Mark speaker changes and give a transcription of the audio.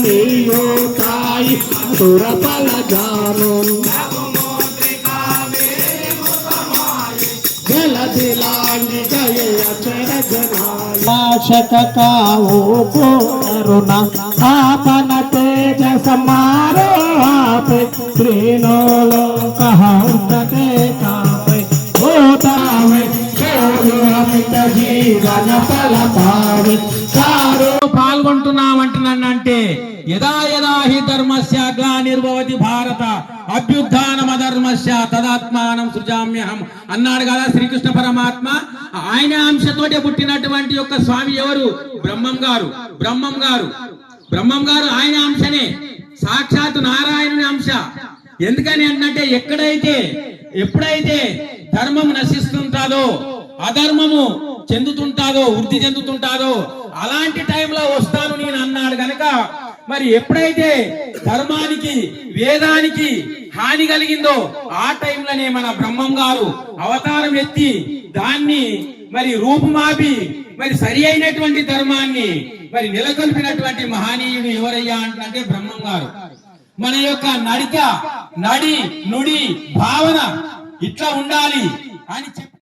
Speaker 1: लियो ताई सुरपल जानो जल दिलांगी गए अचर जनाशक काओ करुणा आपन तेज समारो आप त्रिनोलो कहते कावे होतावे अमित जीवन फल पावे
Speaker 2: పాల్గొంటున్నామంటున్నానంటే యదా యదా హి ధర్మస్య గ్లానిర్భవతి భారత అభ్యుత్థానమ ధర్మస్య తదాత్మానం సృజామ్యహం అన్నాడు కదా శ్రీకృష్ణ పరమాత్మ. ఆయన అంశతోటే పుట్టినటువంటి యొక్క స్వామి ఎవరు? బ్రహ్మం గారు ఆయన అంశనే, సాక్షాత్ నారాయణుని అంశ. ఎందుకని అంటే ఎప్పుడైతే ధర్మం నశిస్తుంటాదో, అధర్మము చెందుతుంటాదో, వృద్ధి చెందుతుంటాదో అలాంటి టైంలో వస్తాను నేను అన్నాడు గనక, మరి ఎప్పుడైతే ధర్మానికి వేదానికి హాని కలిగిందో ఆ టైంలోనే మన బ్రహ్మం గారు అవతారం ఎత్తి దాన్ని మరి రూపుమాపి మరి సరి అయినటువంటి ధర్మాన్ని మరి నెలకొల్పినటువంటి మహనీయుడు ఎవరయ్యా అంటే బ్రహ్మం గారు. మన యొక్క నడి నుడి భావన ఇట్లా ఉండాలి అని చెప్పి